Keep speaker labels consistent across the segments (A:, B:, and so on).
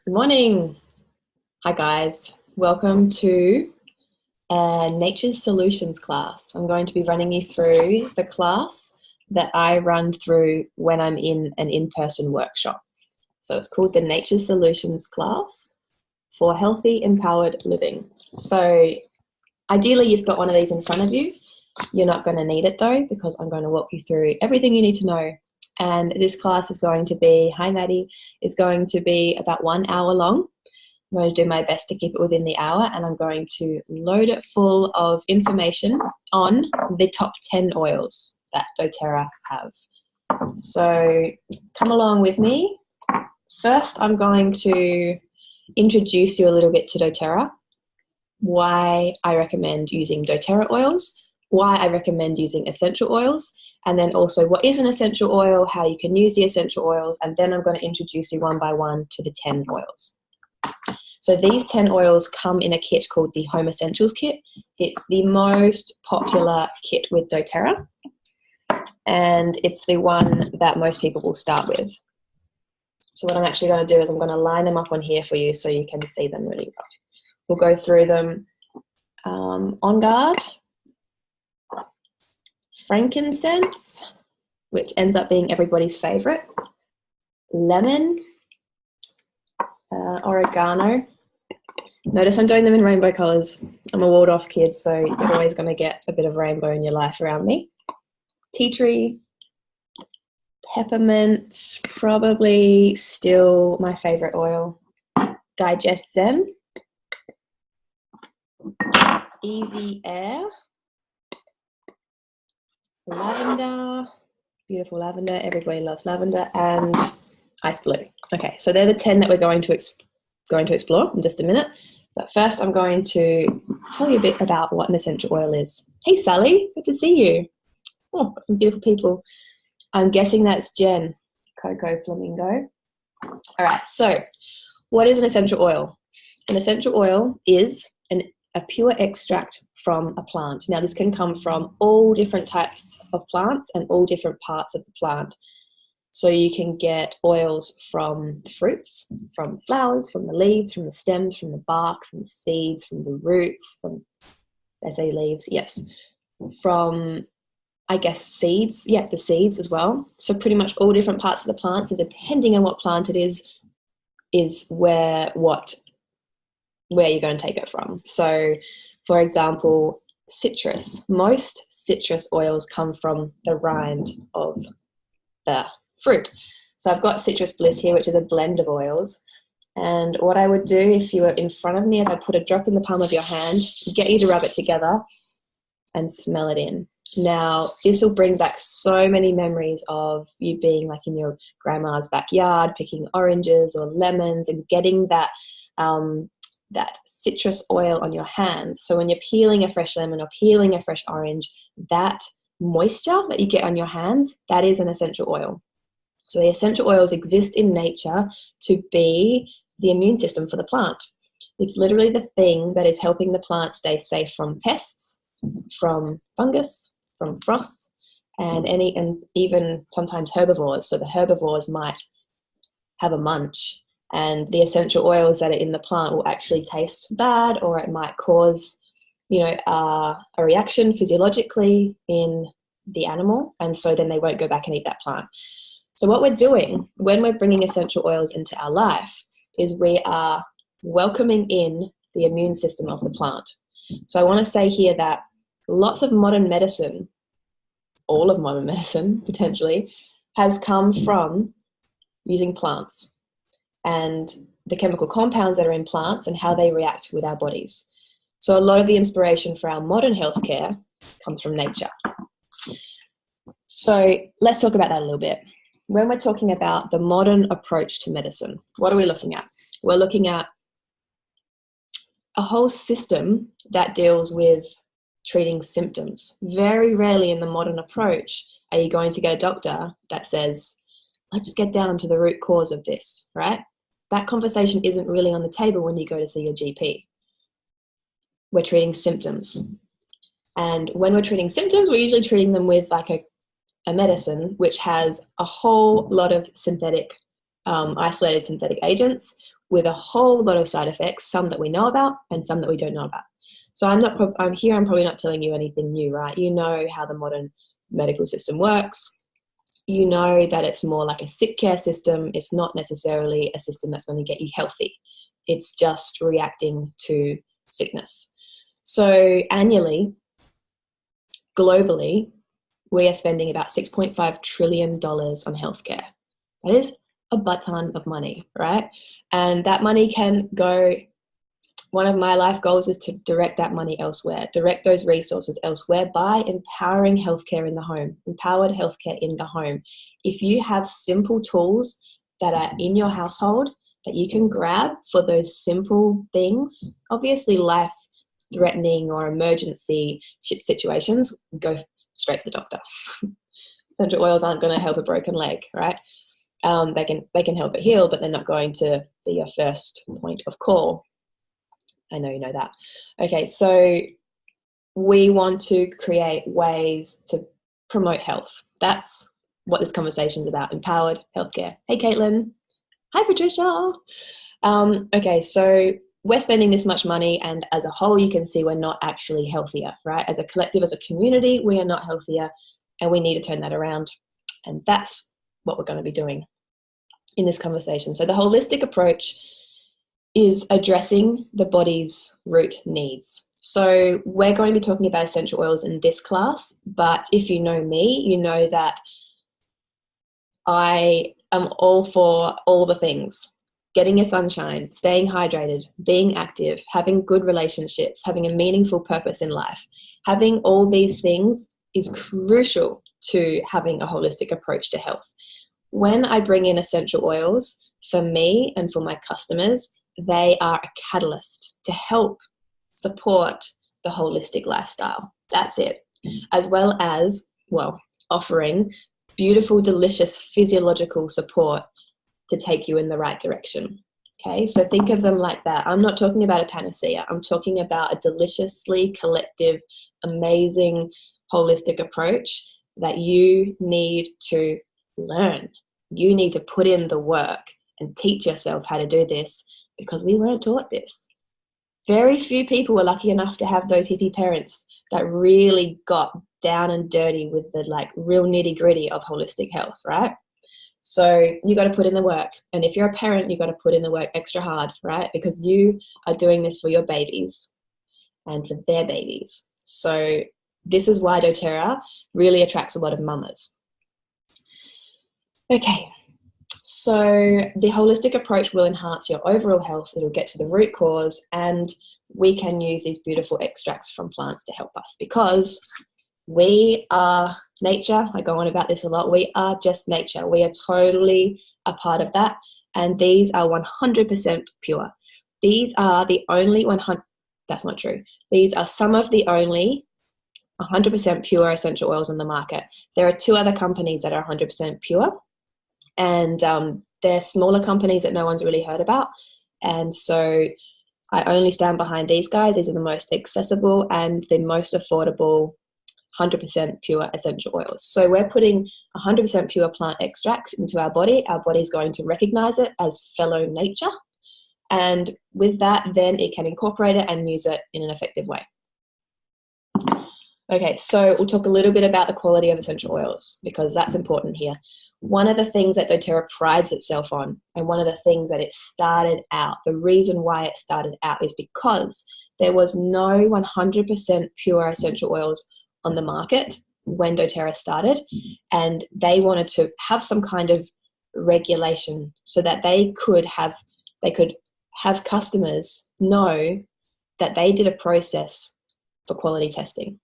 A: Good morning. Hi guys. Welcome to Nature's Solutions class. I'm going to be running you through the class that I run through when I'm in an in-person workshop. So it's called the Nature's Solutions class for healthy, empowered living. So ideally you've got one of these in front of you. You're not going to need it though, because I'm going to walk you through everything you need to know. And this class is going to be, hi Maddie, is going to be about 1 hour long. I'm going to do my best to keep it within the hour, and I'm going to load it full of information on the top 10 oils that doTERRA have. So come along with me. First, I'm going to introduce you a little bit to doTERRA, why I recommend using doTERRA oils, why I recommend using essential oils, and then also what is an essential oil, how you can use the essential oils, and then I'm going to introduce you one by one to the 10 oils. So these 10 oils come in a kit called the Home Essentials kit. It's the most popular kit with doTERRA, and it's the one that most people will start with. So what I'm actually going to do is I'm going to line them up on here for you so you can see them really well. We'll go through them. On Guard, frankincense, which ends up being everybody's favorite, lemon, oregano. Notice I'm doing them in rainbow colors. I'm a walled-off kid, so you're always going to get a bit of rainbow in your life around me. Tea tree, peppermint, probably still my favorite oil. Digest Zen, Easy Air, lavender, beautiful lavender, everybody loves lavender, and ice blue. Okay, so they're the 10 that we're going to explore in just a minute. But first I'm going to tell you a bit about what an essential oil is. Hey Sally, good to see you. Oh, got some beautiful people. I'm guessing that's Jen, Coco Flamingo. All right, so what is an essential oil? An essential oil is a pure extract from a plant. Now this can come from all different types of plants and all different parts of the plant. So you can get oils from the fruits, from flowers, from the leaves, from the stems, from the bark, from the seeds, from the roots, from, I say leaves, yes, from, I guess, seeds, yeah, the seeds as well. So pretty much all different parts of the plants, and depending on what plant it is where you're going to take it from. So for example, citrus. Most citrus oils come from the rind of the fruit. So I've got Citrus Bliss here, which is a blend of oils. And what I would do if you were in front of me is I'd put a drop in the palm of your hand, get you to rub it together and smell it in. Now, this will bring back so many memories of you being like in your grandma's backyard, picking oranges or lemons and getting that citrus oil on your hands. So when you're peeling a fresh lemon or peeling a fresh orange, that moisture that you get on your hands, that is an essential oil. So the essential oils exist in nature to be the immune system for the plant. It's literally the thing that is helping the plant stay safe from pests, from fungus, from frost, and even sometimes herbivores. So the herbivores might have a munch, and the essential oils that are in the plant will actually taste bad, or it might cause a reaction physiologically in the animal, and so then they won't go back and eat that plant. So what we're doing when we're bringing essential oils into our life is we are welcoming in the immune system of the plant. So I want to say here that lots of modern medicine, all of modern medicine potentially, has come from using plants and the chemical compounds that are in plants and how they react with our bodies. So a lot of the inspiration for our modern healthcare comes from nature. So let's talk about that a little bit. When we're talking about the modern approach to medicine, what are we looking at? We're looking at a whole system that deals with treating symptoms. Very rarely in the modern approach are you going to get a doctor that says, let's get down to the root cause of this, right? That conversation isn't really on the table when you go to see your GP. We're treating symptoms. And when we're treating symptoms, we're usually treating them with like a medicine which has a whole lot of isolated synthetic agents, with a whole lot of side effects, some that we know about and some that we don't know about. So I'm probably not telling you anything new, right? You know how the modern medical system works. You know that it's more like a sick care system. It's not necessarily a system that's going to get you healthy. It's just reacting to sickness. So annually, globally, we are spending about $6.5 trillion on healthcare. That is a butt ton of money, right? And that money can go, one of my life goals is to direct that money elsewhere, direct those resources elsewhere by empowering healthcare in the home, empowered healthcare in the home. If you have simple tools that are in your household that you can grab for those simple things, obviously life-threatening or emergency situations, go straight to the doctor. Essential oils aren't going to help a broken leg, right? They can help it heal, but they're not going to be your first point of call. I know you know that. Okay, so we want to create ways to promote health. That's what this conversation is about, empowered healthcare. Hey, Caitlin. Hi, Patricia. Okay, so we're spending this much money, and as a whole, you can see we're not actually healthier, right? As a collective, as a community, we are not healthier, and we need to turn that around. And that's what we're going to be doing in this conversation. So the holistic approach is addressing the body's root needs. So we're going to be talking about essential oils in this class, but if you know me, you know that I am all for all the things. Getting your sunshine, staying hydrated, being active, having good relationships, having a meaningful purpose in life. Having all these things is crucial to having a holistic approach to health. When I bring in essential oils, for me and for my customers, they are a catalyst to help support the holistic lifestyle. That's it. As well as, offering beautiful, delicious physiological support to take you in the right direction. Okay, so think of them like that. I'm not talking about a panacea. I'm talking about a deliciously collective, amazing, holistic approach that you need to learn. You need to put in the work and teach yourself how to do this, because we weren't taught this. Very few people were lucky enough to have those hippie parents that really got down and dirty with the real nitty gritty of holistic health, right? So you got to put in the work. And if you're a parent, you got to put in the work extra hard, right? Because you are doing this for your babies and for their babies. So this is why doTERRA really attracts a lot of mamas. Okay. So the holistic approach will enhance your overall health. It'll get to the root cause, and we can use these beautiful extracts from plants to help us, because we are nature. I go on about this a lot. We are just nature. We are totally a part of that. And these are 100% pure. These are the only 100, that's not true. These are some of the only 100% pure essential oils on the market. There are 2 other companies that are 100% pure. And they're smaller companies that no one's really heard about. And so I only stand behind these guys. These are the most accessible and the most affordable 100% pure essential oils. So we're putting 100% pure plant extracts into our body. Our body's going to recognize it as fellow nature. And with that, then it can incorporate it and use it in an effective way. Okay, so we'll talk a little bit about the quality of essential oils, because that's important here. One of the things that doTERRA prides itself on, and one of the things that it started out, the reason why it started out, is because there was no 100% pure essential oils on the market when doTERRA started, and they wanted to have some kind of regulation so that they could have customers know that they did a process for quality testing.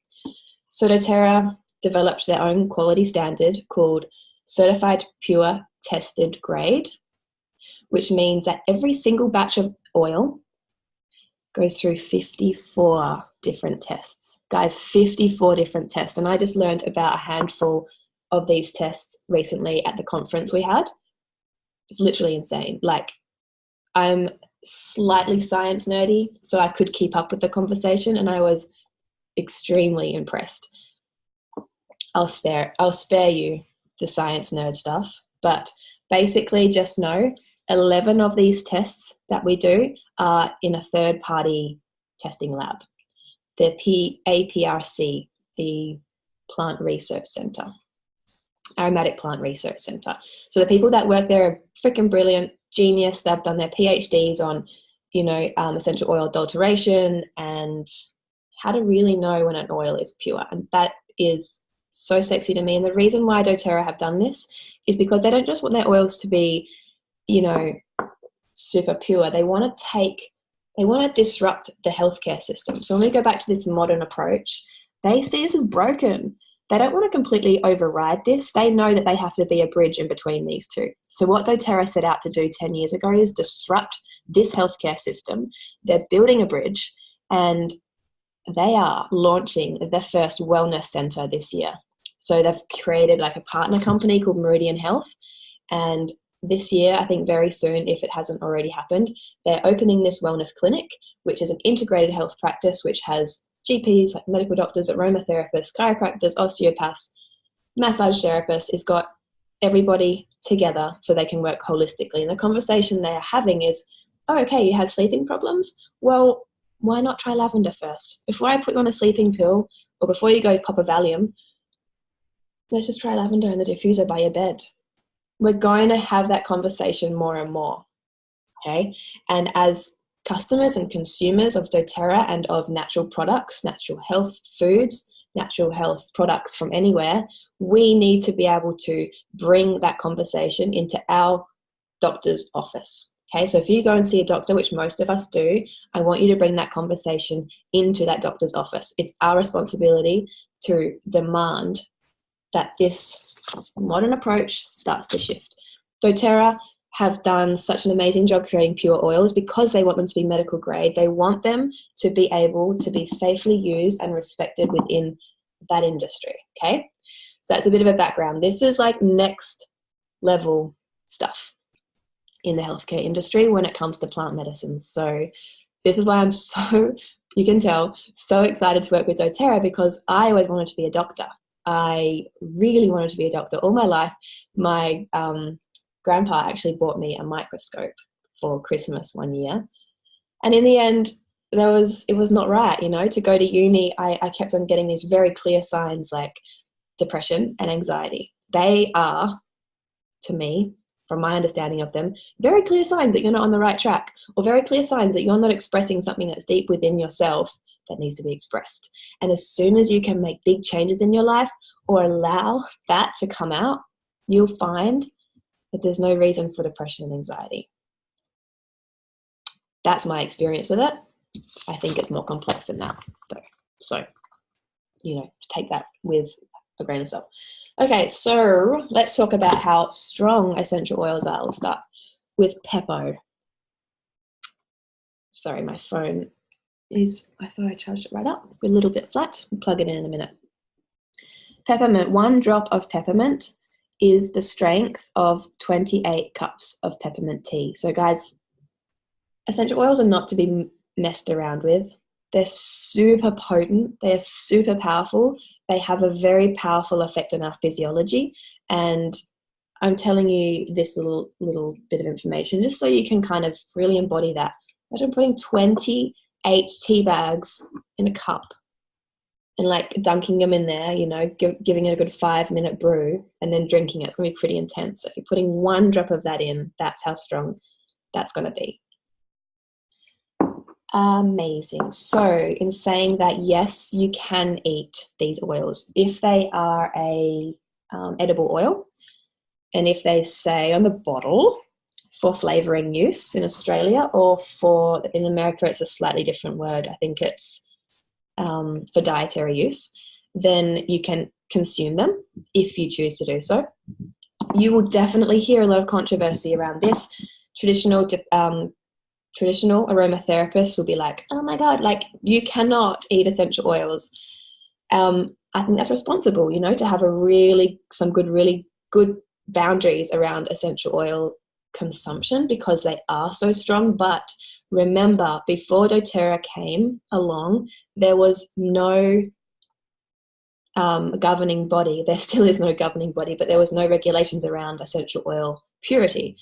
A: So doTERRA developed their own quality standard called Certified Pure Tested Grade, which means that every single batch of oil goes through 54 different tests. Guys, 54 different tests. And I just learned about a handful of these tests recently at the conference we had. It's literally insane. I'm slightly science nerdy, so I could keep up with the conversation, and I was extremely impressed. I'll spare you the science nerd stuff, but basically just know 11 of these tests that we do are in a third-party testing lab. The APRC, the Plant Research Centre, Aromatic Plant Research Centre. So the people that work there are freaking brilliant, genius. They've done their PhDs on, essential oil adulteration and how to really know when an oil is pure. And that is so sexy to me. And the reason why doTERRA have done this is because they don't just want their oils to be, super pure. They want to disrupt the healthcare system. So when we go back to this modern approach, they see this as broken. They don't want to completely override this. They know that they have to be a bridge in between these two. So what doTERRA set out to do 10 years ago is disrupt this healthcare system. They're building a bridge, and they are launching their first wellness center this year. So they've created like a partner company called Meridian Health. And this year, I think very soon, if it hasn't already happened, they're opening this wellness clinic, which is an integrated health practice, which has GPs, like medical doctors, aromatherapists, chiropractors, osteopaths, massage therapists. It's got everybody together so they can work holistically. And the conversation they are having is, oh, okay, you have sleeping problems? Well, why not try lavender first? Before I put you on a sleeping pill, or before you go pop a Valium, let's just try lavender in the diffuser by your bed. We're going to have that conversation more and more, okay? And as customers and consumers of doTERRA and of natural products, natural health foods, natural health products from anywhere, we need to be able to bring that conversation into our doctor's office. Okay, so if you go and see a doctor, which most of us do, I want you to bring that conversation into that doctor's office. It's our responsibility to demand that this modern approach starts to shift. doTERRA have done such an amazing job creating pure oils because they want them to be medical grade. They want them to be able to be safely used and respected within that industry, okay? So that's a bit of a background. This is like next level stuff in the healthcare industry when it comes to plant medicines. So this is why I'm so, you can tell, so excited to work with doTERRA, because I always wanted to be a doctor. I really wanted to be a doctor all my life. My grandpa actually bought me a microscope for Christmas one year. And in the end, it was not right, to go to uni. I kept on getting these very clear signs like depression and anxiety. They are, to me, from my understanding of them, very clear signs that you're not on the right track, or very clear signs that you're not expressing something that's deep within yourself that needs to be expressed. And as soon as you can make big changes in your life or allow that to come out, you'll find that there's no reason for depression and anxiety. That's my experience with it. I think it's more complex than that, though. So, take that with a grain of salt. Okay, so let's talk about how strong essential oils are. We'll start with Peppo. Sorry, my phone is, I thought I charged it right up. It's a little bit flat. We'll plug it in a minute. Peppermint, 1 drop of peppermint is the strength of 28 cups of peppermint tea. So guys, essential oils are not to be messed around with. They're super potent. They're super powerful. They have a very powerful effect on our physiology. And I'm telling you this little bit of information just so you can kind of really embody that. Imagine putting 28 tea bags in a cup and like dunking them in there, giving it a good 5-minute brew and then drinking it. It's going to be pretty intense. So if you're putting 1 drop of that in, that's how strong that's going to be. Amazing. So in saying that, yes, you can eat these oils if they are a edible oil, and if they say on the bottle for flavoring use in Australia, or in America it's a slightly different word. I think it's for dietary use, then you can consume them if you choose to do so. You will definitely hear a lot of controversy around this. Traditional aromatherapists will be like, oh my God, like you cannot eat essential oils. I think that's responsible, to have really good boundaries around essential oil consumption because they are so strong. But remember, before doTERRA came along, there was no governing body. There still is no governing body, but there was no regulations around essential oil purity.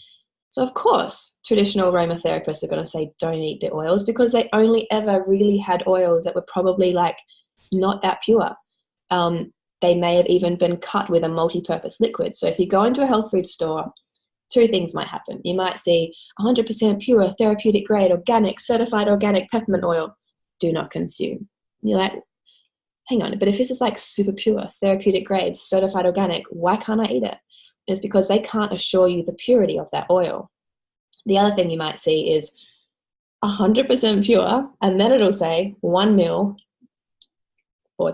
A: So of course, traditional aromatherapists are going to say don't eat the oils, because they only ever really had oils that were probably like not that pure. They may have even been cut with a multi-purpose liquid. So if you go into a health food store, two things might happen. You might see 100% pure, therapeutic grade, organic, certified organic peppermint oil. Do not consume. You're like, hang on, but if this is like super pure, therapeutic grade, certified organic, why can't I eat it? It's because they can't assure you the purity of that oil. The other thing you might see is 100% pure, and then it'll say 1 ml /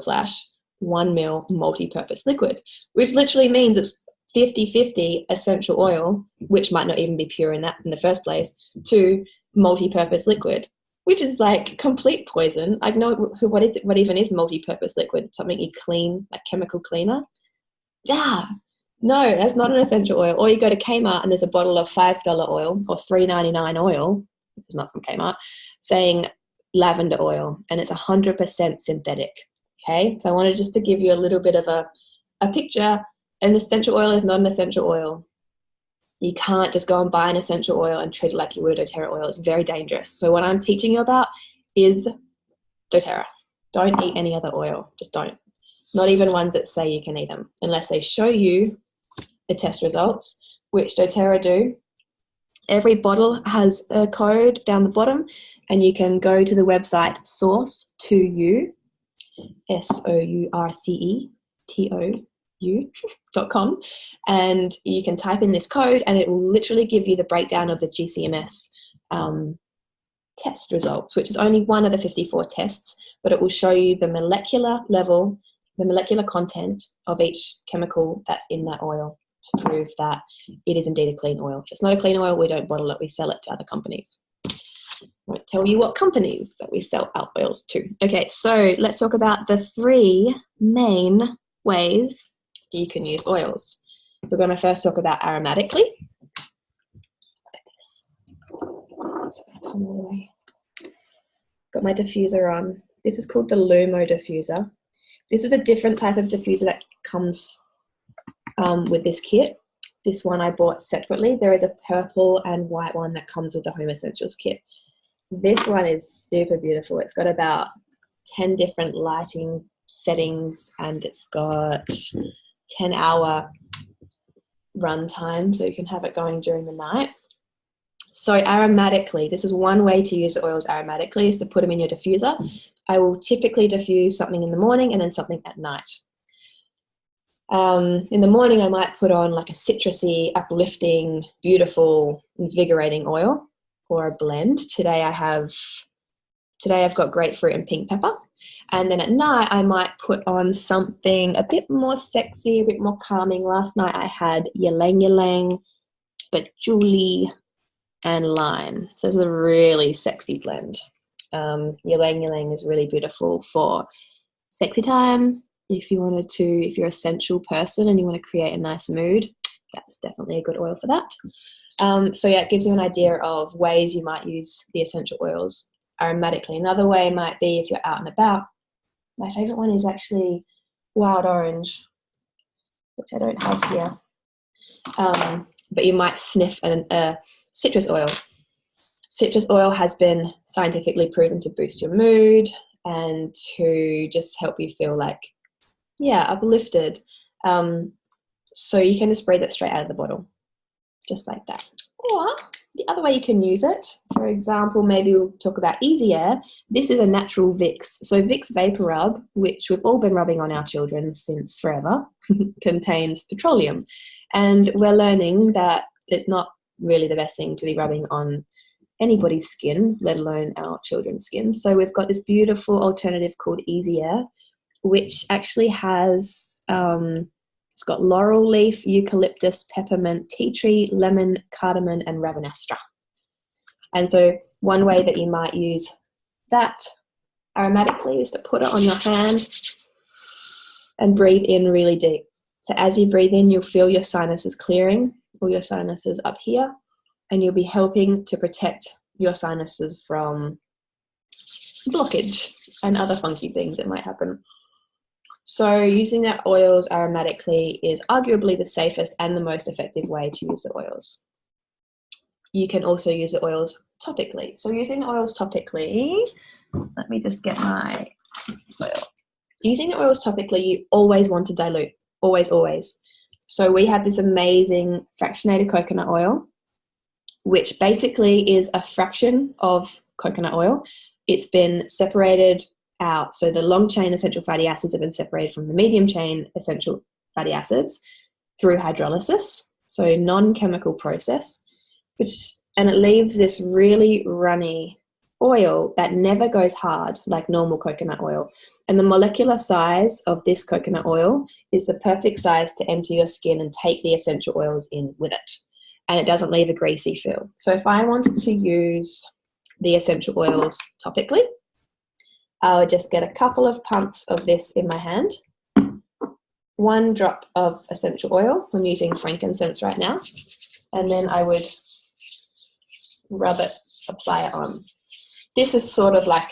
A: 1 ml multi-purpose liquid, which literally means it's 50-50 essential oil, which might not even be pure in the first place, to multi-purpose liquid, which is like complete poison. I know what even is multi-purpose liquid? Something you clean, like chemical cleaner? Yeah, no, that's not an essential oil. Or you go to Kmart and there's a bottle of $5 oil or $3.99 oil, this is not from Kmart, saying lavender oil, and it's 100% synthetic. Okay, so I wanted just to give you a little bit of a picture. An essential oil is not an essential oil. You can't just go and buy an essential oil and treat it like you would a doTERRA oil. It's very dangerous. So what I'm teaching you about is doTERRA. Don't eat any other oil. Just don't. Not even ones that say you can eat them, unless they show you the test results, which doTERRA do. Every bottle has a code down the bottom, and you can go to the website source2u, sourcetou.com, and you can type in this code and it will literally give you the breakdown of the GCMS test results, which is only one of the 54 tests, but it will show you the molecular level, the molecular content of each chemical that's in that oil, to prove that it is indeed a clean oil. If it's not a clean oil, we don't bottle it, we sell it to other companies. I won't tell you what companies that we sell our oils to. Okay, so let's talk about the 3 main ways you can use oils. We're going to first talk about aromatically. Look at this. Come all the way. Got my diffuser on. This is called the Lumo diffuser. This is a different type of diffuser that comes with this kit. This one I bought separately. There is a purple and white one that comes with the Home Essentials kit. This one is super beautiful. It's got about 10 different lighting settings, and it's got 10-hour run time, so you can have it going during the night. So aromatically, this is one way to use the oils aromatically, is to put them in your diffuser. I will typically diffuse something in the morning and then something at night. In the morning, I might put on like a citrusy, uplifting, beautiful, invigorating oil or a blend. Today I've got grapefruit and pink pepper. And then at night, I might put on something a bit more sexy, a bit more calming. Last night I had ylang ylang, patchouli, and lime. So it's a really sexy blend. Ylang ylang is really beautiful for sexy time. If you're a sensual person and you want to create a nice mood, that's definitely a good oil for that. So yeah, it gives you an idea of ways you might use the essential oils aromatically. Another way might be if you're out and about. My favorite one is actually wild orange, which I don't have here. But you might sniff a citrus oil. Citrus oil has been scientifically proven to boost your mood and to just help you feel like, yeah, uplifted. So you can just breathe it straight out of the bottle, just like that. Or the other way you can use it, for example, maybe we'll talk about sexier. This is a natural Vicks. So Vicks Vapor Rub, which we've all been rubbing on our children since forever, contains petroleum. And we're learning that it's not really the best thing to be rubbing on anybody's skin, let alone our children's skin. So we've got this beautiful alternative called sexier, which actually has, it's got laurel leaf, eucalyptus, peppermint, tea tree, lemon, cardamom, and rabanastra. And so one way that you might use that aromatically is to put it on your hand and breathe in really deep. So as you breathe in, you'll feel your sinuses clearing, all your sinuses up here, and you'll be helping to protect your sinuses from blockage and other funky things that might happen. So using the oils aromatically is arguably the safest and the most effective way to use the oils. You can also use the oils topically. So using the oils topically, let me just get my oil. Using the oils topically, you always want to dilute, always, always. So we have this amazing fractionated coconut oil, which basically is a fraction of coconut oil. It's been separated out. So the long chain essential fatty acids have been separated from the medium chain essential fatty acids through hydrolysis, so non-chemical process, and it leaves this really runny oil that never goes hard like normal coconut oil. And the molecular size of this coconut oil is the perfect size to enter your skin and take the essential oils in with it. And it doesn't leave a greasy feel. So if I wanted to use the essential oils topically, I would just get a couple of pumps of this in my hand, 1 drop of essential oil. I'm using frankincense right now. And then I would rub it, apply it on. This is sort of like,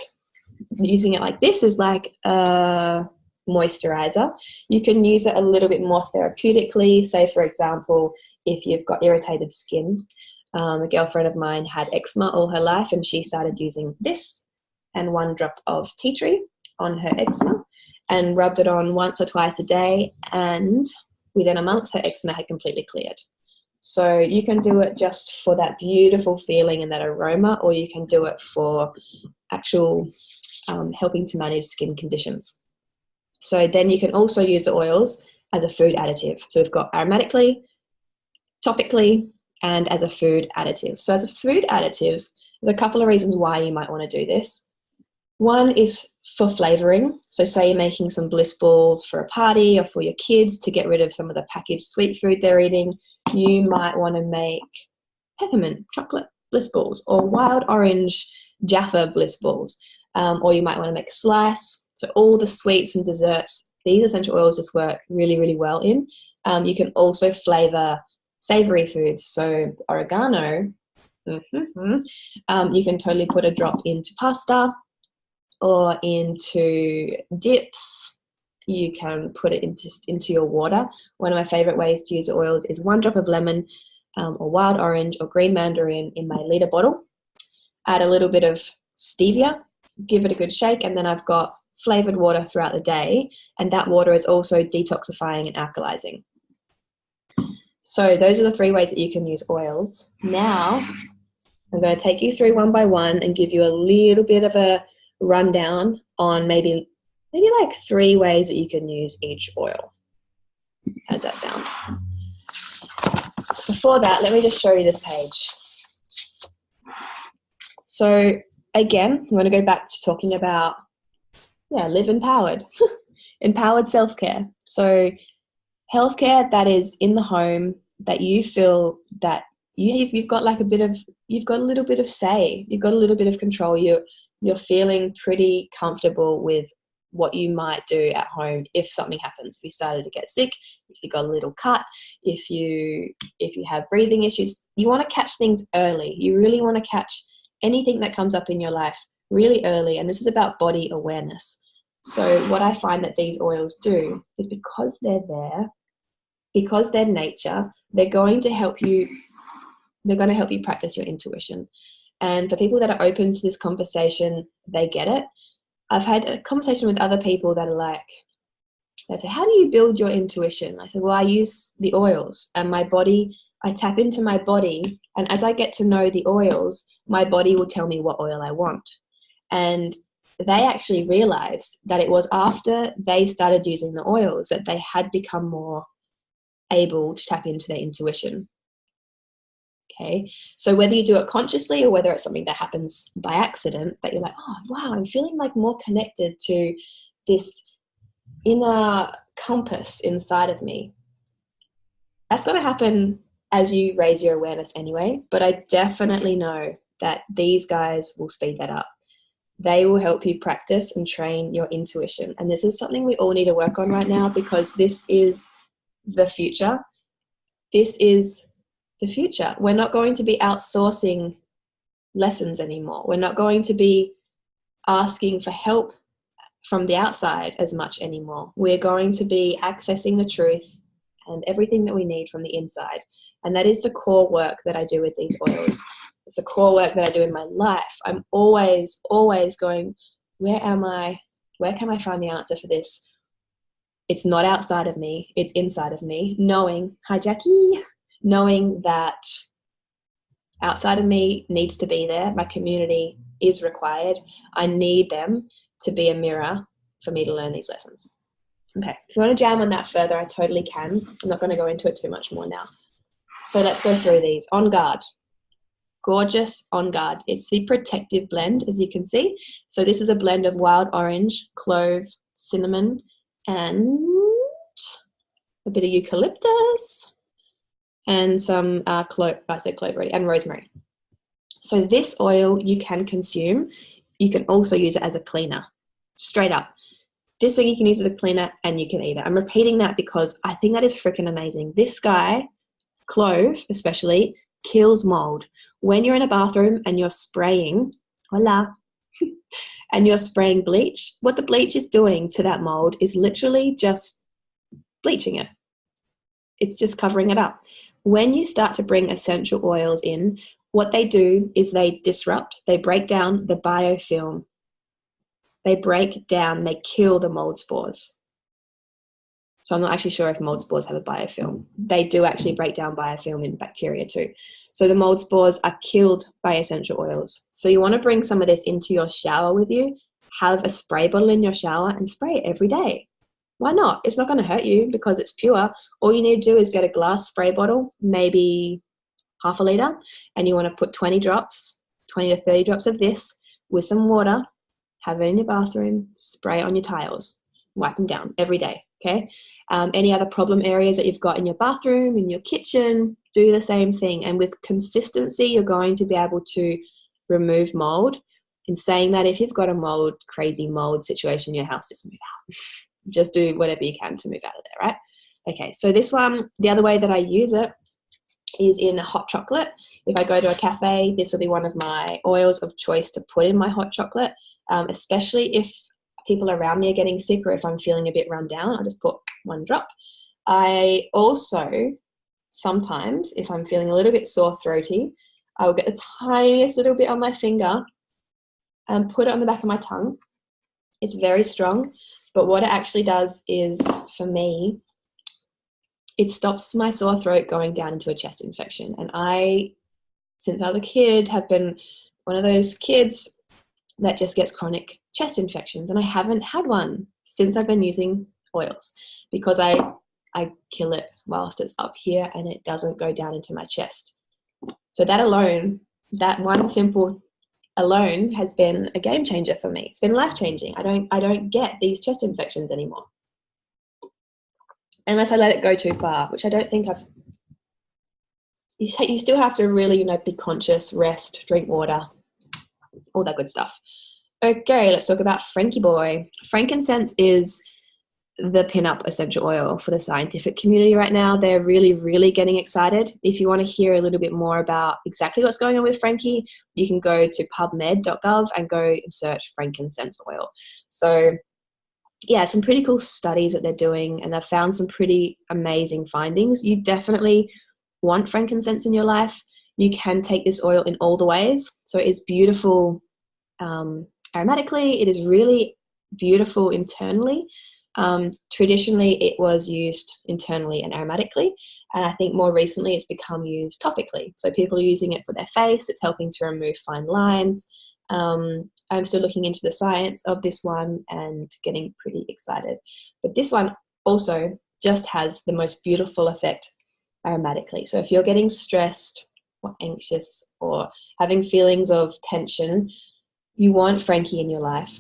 A: using it like this is like a moisturizer. You can use it a little bit more therapeutically. Say, for example, if you've got irritated skin. A girlfriend of mine had eczema all her life, and she started using this and 1 drop of tea tree on her eczema and rubbed it on once or twice a day, and within a month her eczema had completely cleared. So you can do it just for that beautiful feeling and that aroma, or you can do it for actual helping to manage skin conditions. So then you can also use the oils as a food additive. So we've got aromatically, topically, and as a food additive. So as a food additive, there's a couple of reasons why you might want to do this. One is for flavoring. So say you're making some bliss balls for a party or for your kids to get rid of some of the packaged sweet food they're eating. You might want to make peppermint chocolate bliss balls or wild orange Jaffa bliss balls. Or you might want to make a slice. So all the sweets and desserts, these essential oils just work really, really well in. You can also flavor savory foods. So oregano, you can totally put a drop into pasta or into dips. You can put it into your water. One of my favorite ways to use the oils is 1 drop of lemon or wild orange or green mandarin in my liter bottle. Add a little bit of stevia, give it a good shake, and then I've got flavored water throughout the day, and that water is also detoxifying and alkalizing. So those are the 3 ways that you can use oils. Now I'm going to take you through one by one and give you a little bit of a rundown on maybe like 3 ways that you can use each oil. How does that sound? Before that, let me just show you this page. So again, I'm going to go back to talking about, live empowered, empowered self-care. So healthcare that is in the home, that you feel that you've got a little bit of say, you've got a little bit of control. You're feeling pretty comfortable with what you might do at home if something happens. If you started to get sick, if you got a little cut, if you have breathing issues, you want to catch things early. You really want to catch anything that comes up in your life really early. And this is about body awareness. So what I find that these oils do is, because they're there, because they're nature, they're going to help you practice your intuition. And for people that are open to this conversation, they get it. I've had a conversation with other people that are like, they say, how do you build your intuition? I said, well, I use the oils and my body, I tap into my body. And as I get to know the oils, my body will tell me what oil I want. And they actually realized that it was after they started using the oils that they had become more able to tap into their intuition. Okay, so whether you do it consciously or whether it's something that happens by accident, that you're like, oh wow, I'm feeling like more connected to this inner compass inside of me. That's going to happen as you raise your awareness anyway, but I definitely know that these guys will speed that up. They will help you practice and train your intuition. And this is something we all need to work on right now, because this is the future. This is the future. We're not going to be outsourcing lessons anymore. We're not going to be asking for help from the outside as much anymore. We're going to be accessing the truth and everything that we need from the inside. And that is the core work that I do with these oils. It's the core work that I do in my life. I'm always going, where am I? Where can I find the answer for this? It's not outside of me, it's inside of me. Knowing, hi Jackie, knowing that outside of me needs to be there. My community is required. I need them to be a mirror for me to learn these lessons. Okay, if you want to jam on that further, I totally can. I'm not going to go into it too much more now. So let's go through these. On Guard. Gorgeous On Guard. It's the protective blend, as you can see. So this is a blend of wild orange, clove, cinnamon, and a bit of eucalyptus, and some clove, I said clove already, and rosemary. So this oil you can consume. You can also use it as a cleaner, straight up. This thing you can use as a cleaner and you can eat it. I'm repeating that because I think that is freaking amazing. This guy, clove especially, kills mold. When you're in a bathroom and you're spraying, voila, and you're spraying bleach, what the bleach is doing to that mold is literally just bleaching it. It's just covering it up. When you start to bring essential oils in, what they do is they disrupt, they break down the biofilm. They break down, they kill the mold spores. So I'm not actually sure if mold spores have a biofilm. They do actually break down biofilm in bacteria too. So the mold spores are killed by essential oils. So you want to bring some of this into your shower with you, have a spray bottle in your shower and spray it every day. Why not? It's not going to hurt you because it's pure. All you need to do is get a glass spray bottle, maybe half a litre, and you want to put 20 drops, 20 to 30 drops of this with some water, have it in your bathroom, spray it on your tiles, wipe them down every day, okay? Any other problem areas that you've got in your bathroom, in your kitchen, do the same thing. And with consistency, you're going to be able to remove mold. In saying that, if you've got a crazy mold situation in your house, just move out. Just do whatever you can to move out of there, right? Okay, so this one, the other way that I use it is in hot chocolate. If I go to a cafe, this will be one of my oils of choice to put in my hot chocolate, especially if people around me are getting sick or if I'm feeling a bit run down, I'll just put one drop. I also, sometimes, if I'm feeling a little bit sore throaty, I will get the tiniest little bit on my finger and put it on the back of my tongue. It's very strong, but what it actually does is, for me, it stops my sore throat going down into a chest infection. And I, since I was a kid, have been one of those kids that just gets chronic chest infections. And I haven't had one since I've been using oils because I kill it whilst it's up here and it doesn't go down into my chest. So that alone, that one simple alone has been a game changer for me. It's been life-changing. I don't get these chest infections anymore. Unless I let it go too far, which I don't think I've. You still have to really, be conscious, rest, drink water, all that good stuff. Okay, let's talk about Frankie Boy. Frankincense is the pin-up essential oil for the scientific community right now. They're really, really getting excited. If you want to hear a little bit more about exactly what's going on with Frankie, you can go to pubmed.gov and go and search frankincense oil. So yeah, some pretty cool studies that they're doing, and they've found some pretty amazing findings. You definitely want frankincense in your life. You can take this oil in all the ways. So it's beautiful aromatically. It is really beautiful internally. Traditionally, it was used internally and aromatically, and I think more recently it's become used topically. So people are using it for their face. It's helping to remove fine lines. I'm still looking into the science of this one and getting pretty excited. But this one also just has the most beautiful effect aromatically. So if you're getting stressed or anxious or having feelings of tension, you want Frankie in your life.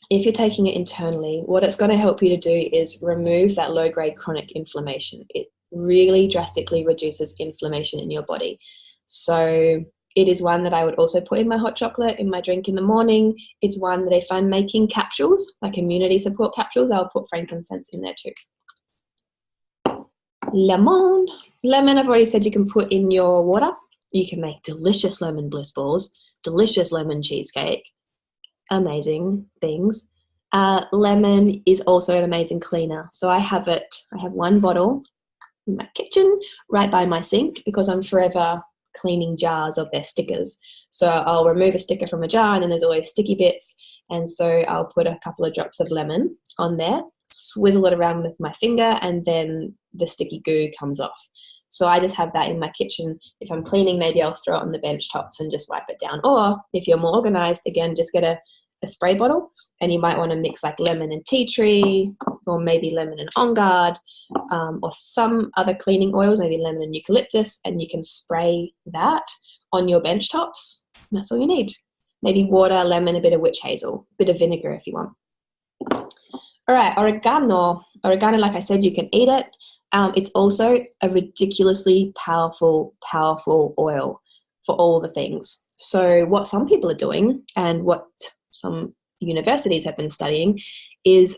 A: If you're taking it internally, what it's going to help you to do is remove that low-grade chronic inflammation. It really drastically reduces inflammation in your body. So it is one that I would also put in my hot chocolate, in my drink in the morning. It's one that if I'm making capsules, like immunity support capsules, I'll put frankincense in there too. Lemon. Lemon, I've already said you can put in your water. You can make delicious lemon bliss balls, delicious lemon cheesecake, amazing things. Lemon is also an amazing cleaner. So I have one bottle in my kitchen right by my sink because I'm forever cleaning jars of their stickers. So I'll remove a sticker from a jar and then there's always sticky bits. And so I'll put a couple of drops of lemon on there, swizzle it around with my finger, and then the sticky goo comes off. So I just have that in my kitchen. If I'm cleaning, maybe I'll throw it on the bench tops and just wipe it down. Or if you're more organized, again, just get a spray bottle, and you might want to mix like lemon and tea tree, or maybe lemon and on guard, or some other cleaning oils, maybe lemon and eucalyptus, and you can spray that on your bench tops. And that's all you need. Maybe water, lemon, a bit of witch hazel, a bit of vinegar if you want. All right, oregano. Oregano, like I said, you can eat it. It's also a ridiculously powerful oil for all the things. So what some people are doing, and what some universities have been studying, is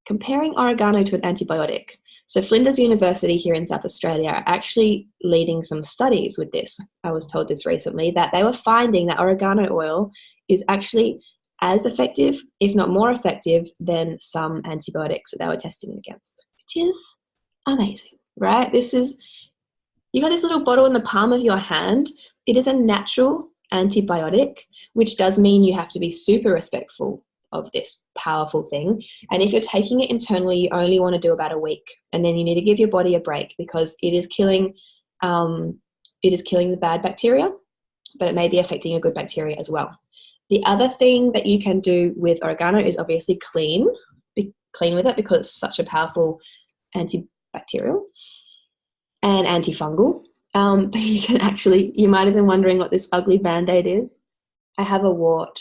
A: comparing oregano to an antibiotic. So Flinders University here in South Australia are actually leading some studies with this. I was told this recently, that they were finding that oregano oil is actually as effective, if not more effective, than some antibiotics that they were testing it against, which is amazing, right? You got this little bottle in the palm of your hand. It is a natural antibiotic, which does mean you have to be super respectful of this powerful thing. And if you're taking it internally, you only want to do about a week, and then you need to give your body a break because it is killing the bad bacteria, but it may be affecting your good bacteria as well. The other thing that you can do with oregano is obviously be clean with it because it's such a powerful antibacterial and antifungal. But you might have been wondering what this ugly Band-Aid is. I have a wart.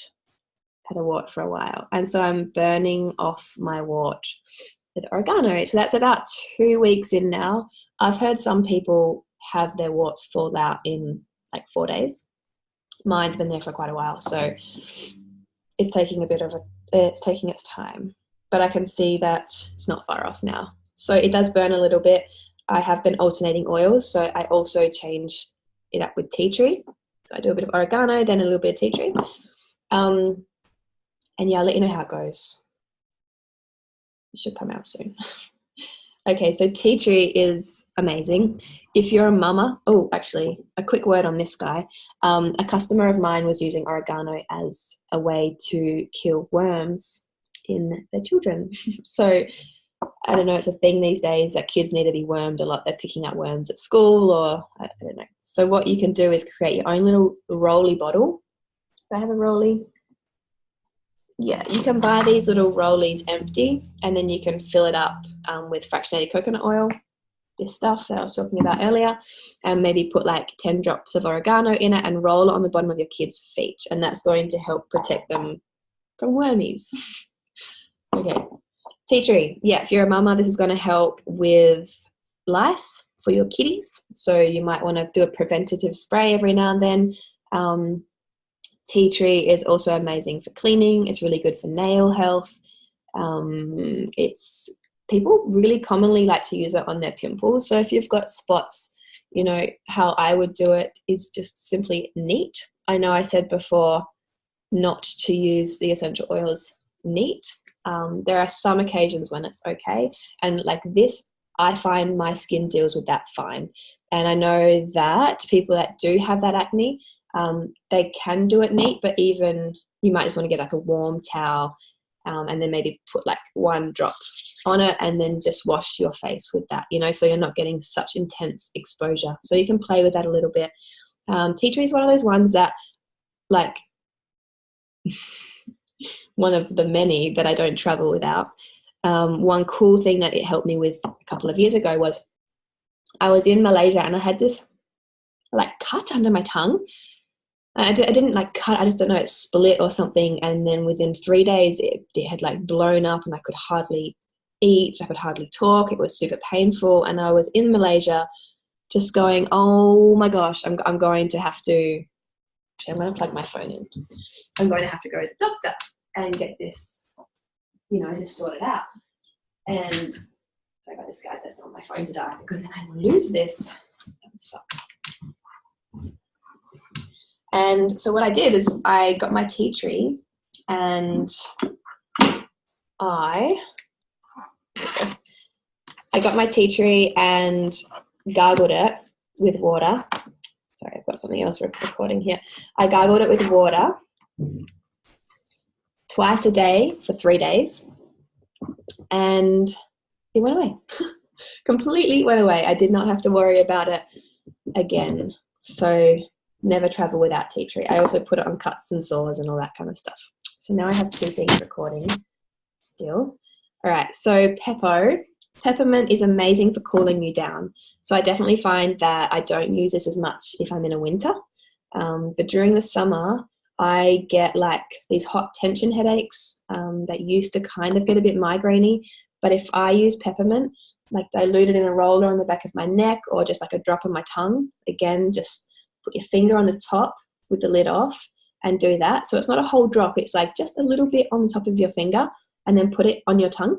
A: Had a wart for a while, and so I'm burning off my wart with oregano. So that's about 2 weeks in now. I've heard some people have their warts fall out in like 4 days. Mine's been there for quite a while, so it's taking its time, but I can see that it's not far off now. So it does burn a little bit. I have been alternating oils, so I also change it up with tea tree. So I do a bit of oregano, then a little bit of tea tree. And yeah, I'll let you know how it goes. It should come out soon. Okay, so tea tree is amazing. If you're a mama, actually, a quick word on this guy. A customer of mine was using oregano as a way to kill worms in their children. So I don't know, it's a thing these days that kids need to be wormed a lot. They're picking up worms at school, or I don't know. So what you can do is create your own little rolly bottle. Do I have a rolly? Yeah, you can buy these little rollies empty, and then you can fill it up with fractionated coconut oil, this stuff that I was talking about earlier, and maybe put like 10 drops of oregano in it and roll it on the bottom of your kid's feet, and that's going to help protect them from wormies. Okay, tea tree. Yeah, if you're a mama, this is going to help with lice for your kitties, so you might want to do a preventative spray every now and then. Tea tree is also amazing for cleaning. It's really good for nail health. People really commonly like to use it on their pimples. So if you've got spots, how I would do it is just simply neat. I know I said before not to use the essential oils neat. There are some occasions when it's okay. And like this, I find my skin deals with that fine. And I know that people that do have that acne, they can do it neat, but even you might just want to get like a warm towel and then maybe put like 1 drop on it and then just wash your face with that, so you're not getting such intense exposure. So you can play with that a little bit. Tea tree is one of those ones that, like, one of the many that I don't travel without. One cool thing that it helped me with a couple of years ago was I was in Malaysia and I had this like cut under my tongue. I didn't like cut, I just don't know, it split or something. And then within 3 days, it had like blown up and I could hardly eat. I could hardly talk. It was super painful. And I was in Malaysia just going, oh my gosh, I'm going to have to, actually, I'm going to plug my phone in. I'm going to have to go to the doctor and get this, just sorted out. And I got this guy that's on my phone to die because then I will lose this. And so what I did is I got my tea tree and I got my tea tree and gargled it with water. Sorry, I've got something else recording here. I gargled it with water twice a day for 3 days, and it went away. Completely went away. I did not have to worry about it again. So never travel without tea tree. I also put it on cuts and sores and all that kind of stuff. So now I have 2 things recording still. All right, so peppermint is amazing for cooling you down. So I definitely find that I don't use this as much if I'm in a winter. But during the summer, I get like these hot tension headaches that used to kind of get a bit migraine-y. But if I use peppermint, like diluted in a roller on the back of my neck or just like a drop on my tongue, again, just put your finger on the top with the lid off and do that. So it's not a whole drop. It's like just a little bit on the top of your finger and then put it on your tongue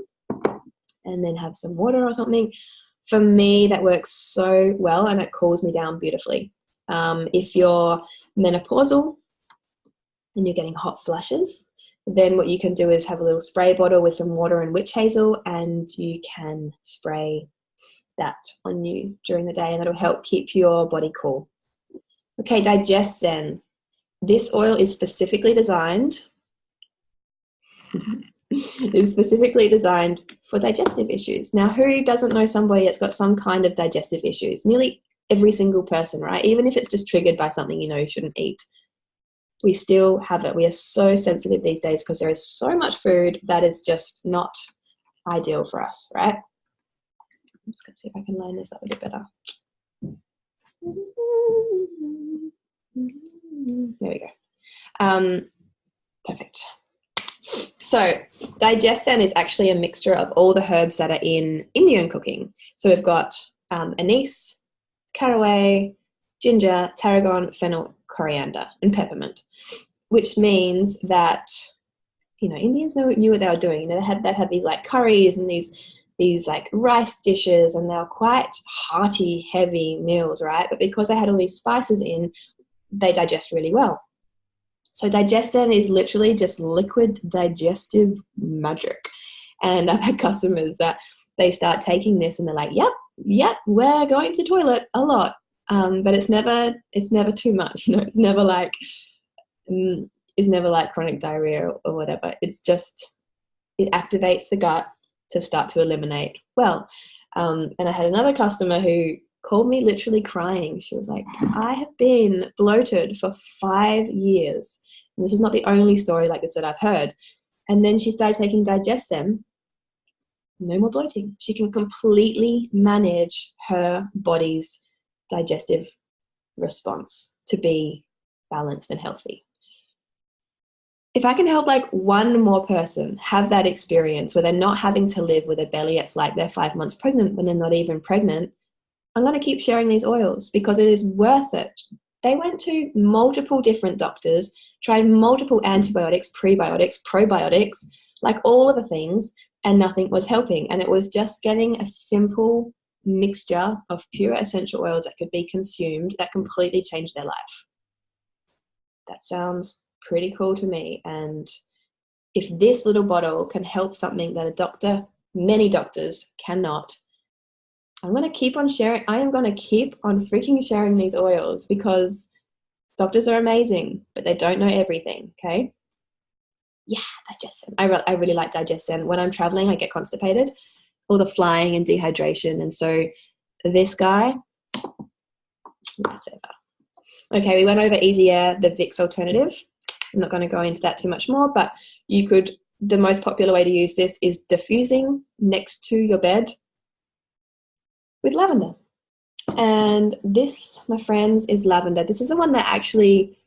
A: and then have some water or something. For me, that works so well and it cools me down beautifully. If you're menopausal and you're getting hot flushes, then what you can do is have a little spray bottle with some water and witch hazel, and you can spray that on you during the day, and that'll help keep your body cool. Okay, Digestin. This oil is specifically designed for digestive issues. Now, who doesn't know somebody that's got some kind of digestive issues? Nearly every single person, right? Even if it's just triggered by something you know you shouldn't eat. We still have it. We are so sensitive these days because there is so much food that is just not ideal for us, right? I'm just going to see if I can line this up a bit better. There we go. Perfect. So Digestin is actually a mixture of all the herbs that are in Indian cooking. So we've got anise, caraway, ginger, tarragon, fennel, coriander, and peppermint, which means that, you know, Indians knew what they were doing. You know, they had these like curries and these like rice dishes, and they were quite hearty, heavy meals, right? But because they had all these spices in, they digest really well. So Digestin is literally just liquid digestive magic. And I've had customers that they start taking this and they're like, yep, we're going to the toilet a lot. But it's never too much, you know. It's never like chronic diarrhea or whatever. It's just, it activates the gut to start to eliminate well. And I had another customer who called me literally crying. She was like, I have been bloated for 5 years. And this is not the only story like this that I've heard. And then she started taking Digestin. No more bloating. She can completely manage her body's digestive response to be balanced and healthy. If I can help like one more person have that experience where they're not having to live with a belly that's like they're 5 months pregnant when they're not even pregnant, I'm going to keep sharing these oils because it is worth it. They went to multiple different doctors, tried multiple antibiotics, prebiotics, probiotics, like all of the things, and nothing was helping. And it was just getting a simple mixture of pure essential oils that could be consumed that completely changed their life. That sounds pretty cool to me. And if this little bottle can help something that many doctors cannot, I'm going to keep on sharing. I am going to keep on freaking sharing these oils because doctors are amazing, but they don't know everything. Okay. Yeah, Digestin. I really like Digestin. When I'm traveling, I get constipated, all the flying and dehydration. And so this guy, okay, we went over Easy Air, the Vicks alternative. I'm not going to go into that too much more, but the most popular way to use this is diffusing next to your bed with lavender. And this, my friends, is lavender. This is the one that actually,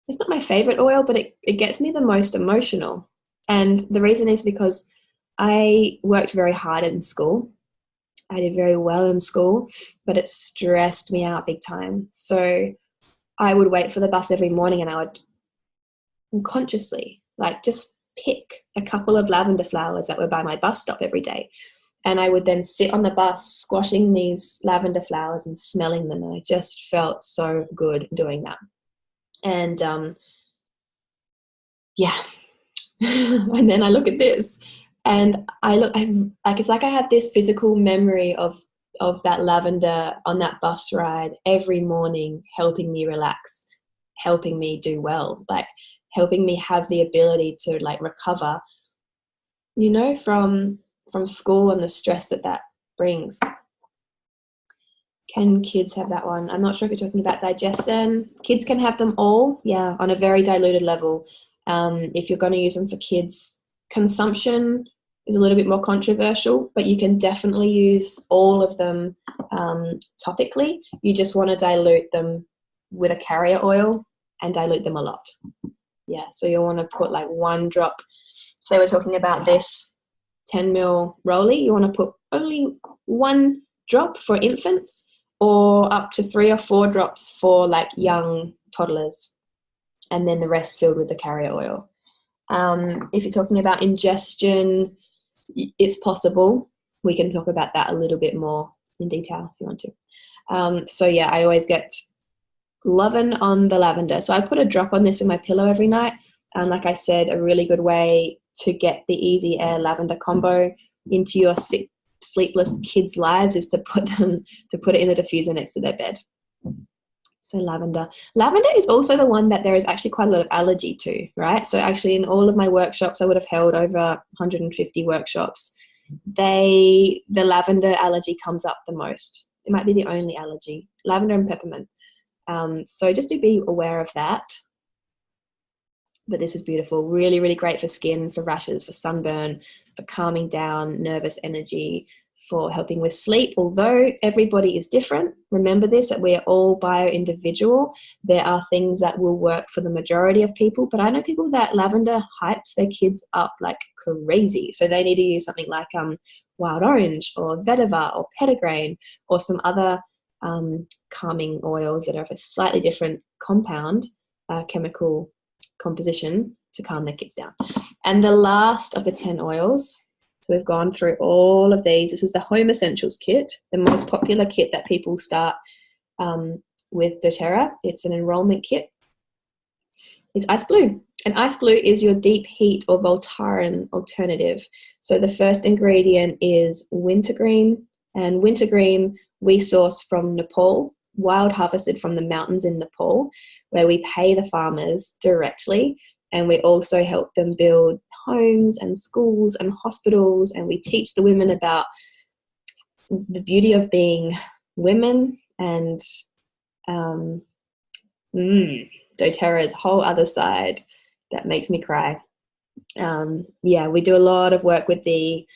A: it's not my favorite oil, but it gets me the most emotional. And the reason is because I worked very hard in school. I did very well in school, but it stressed me out big time. So I would wait for the bus every morning and I would unconsciously like just pick a couple of lavender flowers that were by my bus stop every day. And I would then sit on the bus squashing these lavender flowers and smelling them. And I just felt so good doing that. And yeah. And then I look at this And it's like I have this physical memory of that lavender on that bus ride every morning, helping me relax, helping me do well, like helping me have the ability to like recover, you know, from school and the stress that brings. Can kids have that one? I'm not sure if you're talking about digestion. Kids can have them all, yeah, on a very diluted level. If you're going to use them for kids, consumption is a little bit more controversial, but you can definitely use all of them topically. You just want to dilute them with a carrier oil and dilute them a lot. Yeah, so you'll want to put like 1 drop. Say we're talking about this 10 ml Rolly, you want to put only 1 drop for infants, or up to 3 or 4 drops for like young toddlers, and then the rest filled with the carrier oil. If you're talking about ingestion, it's possible. We can talk about that a little bit more in detail if you want to. So yeah, I always get loving on the lavender. So I put a drop on this in my pillow every night. Like I said, a really good way to get the Easy Air lavender combo into your sleepless kids' lives is to put it in the diffuser next to their bed. So lavender is also the one that there is actually quite a lot of allergy to, right? So actually in all of my workshops, I would have held over 150 workshops. The lavender allergy comes up the most. It might be the only allergy, lavender and peppermint. So just to be aware of that. But this is beautiful, really, really great for skin, for rashes, for sunburn, for calming down nervous energy, for helping with sleep. Although everybody is different, remember this, that we are all bio-individual. There are things that will work for the majority of people, but I know people that lavender hypes their kids up like crazy. So they need to use something like wild orange or vetiver or petitgrain or some other calming oils that are of a slightly different compound, chemical composition to calm their kids down. And the last of the 10 oils, so we've gone through all of these. This is the Home Essentials kit, the most popular kit that people start with doTERRA. It's an enrollment kit. Is Ice Blue. And Ice Blue is your deep heat or Voltaren alternative. So the first ingredient is wintergreen, and wintergreen we source from Nepal, wild harvested from the mountains in Nepal, where we pay the farmers directly, and we also help them build homes and schools and hospitals, and we teach the women about the beauty of being women, and doTERRA's whole other side that makes me cry. Yeah, we do a lot of work with the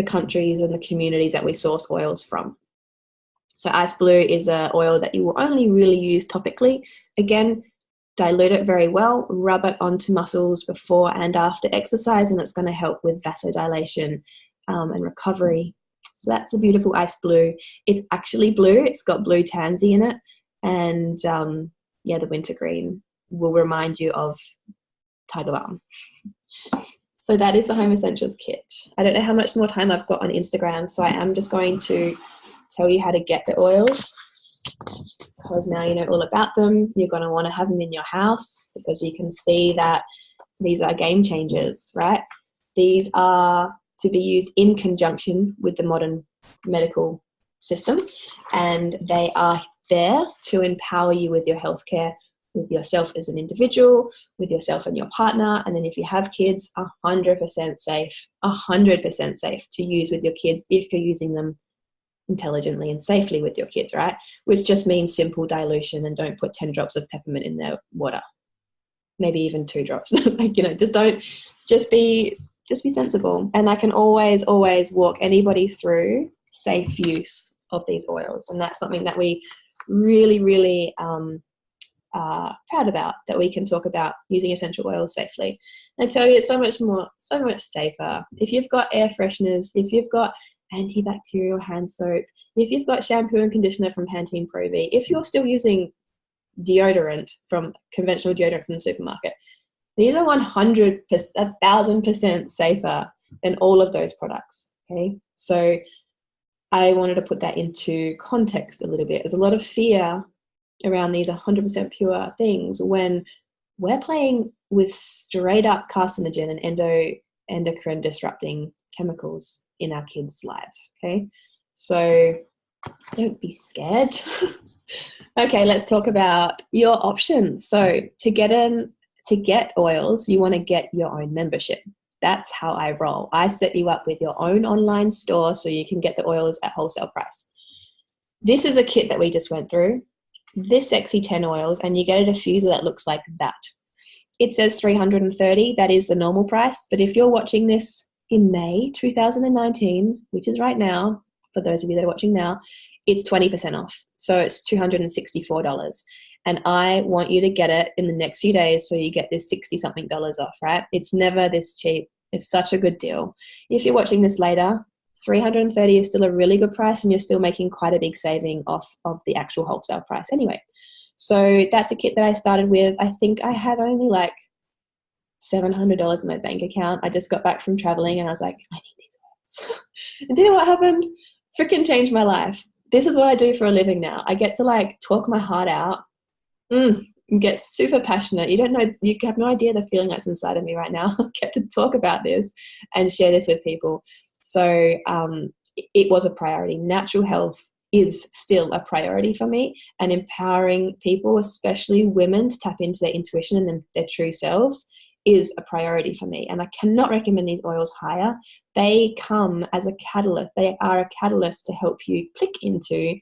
A: countries and the communities that we source oils from. So Ice Blue is an oil that you will only really use topically. Again, dilute it very well, rub it onto muscles before and after exercise, and it's going to help with vasodilation and recovery. So that's the beautiful Ice Blue. It's actually blue. It's got blue tansy in it. And yeah, the wintergreen will remind you of tiger balm. So that is the Home Essentials kit. I don't know how much more time I've got on Instagram, so I am just going to tell you how to get the oils, because now you know all about them. You're going to want to have them in your house because you can see that these are game changers, right? These are to be used in conjunction with the modern medical system, and they are there to empower you with your healthcare, with yourself as an individual, with yourself and your partner. And then if you have kids, 100% safe, 100% safe to use with your kids if you're using them intelligently and safely with your kids, right? Which just means simple dilution, and don't put 10 drops of peppermint in their water. Maybe even 2 drops. Like, you know, just be sensible. And I can always walk anybody through safe use of these oils. And that's something that we really, really proud about, that we can talk about using essential oils safely. And I tell you, it's so much safer. If you've got air fresheners, if you've got antibacterial hand soap, if you've got shampoo and conditioner from Pantene Pro-V, if you're still using conventional deodorant from the supermarket, these are 1,000% safer than all of those products. Okay, so I wanted to put that into context a little bit. There's a lot of fear around these 100% pure things when we're playing with straight up carcinogen and endocrine disrupting chemicals in our kids' lives. Okay, so don't be scared. Okay, let's talk about your options. So to get oils, you want to get your own membership. That's how I roll. I set you up with your own online store so you can get the oils at wholesale price. This is a kit that we just went through. This Sexy 10 oils, and you get a diffuser that looks like that. It says $330. That is the normal price. But if you're watching this in May 2019, which is right now, for those of you that are watching now, it's 20% off. So it's $264. And I want you to get it in the next few days so you get this 60-something dollars off, right? It's never this cheap. It's such a good deal. If you're watching this later, $330 is still a really good price, and you're still making quite a big saving off of the actual wholesale price anyway. So that's a kit that I started with. I think I had only like $700 in my bank account. I just got back from traveling and I was like, I need these oils. And do you know what happened? Freaking changed my life. This is what I do for a living now. I get to like talk my heart out, and get super passionate. You don't know, you have no idea the feeling that's inside of me right now. I get to talk about this and share this with people. So it was a priority. Natural health is still a priority for me, and empowering people, especially women, to tap into their intuition and their true selves is a priority for me. And I cannot recommend these oils higher. They come as a catalyst. They are a catalyst to help you click into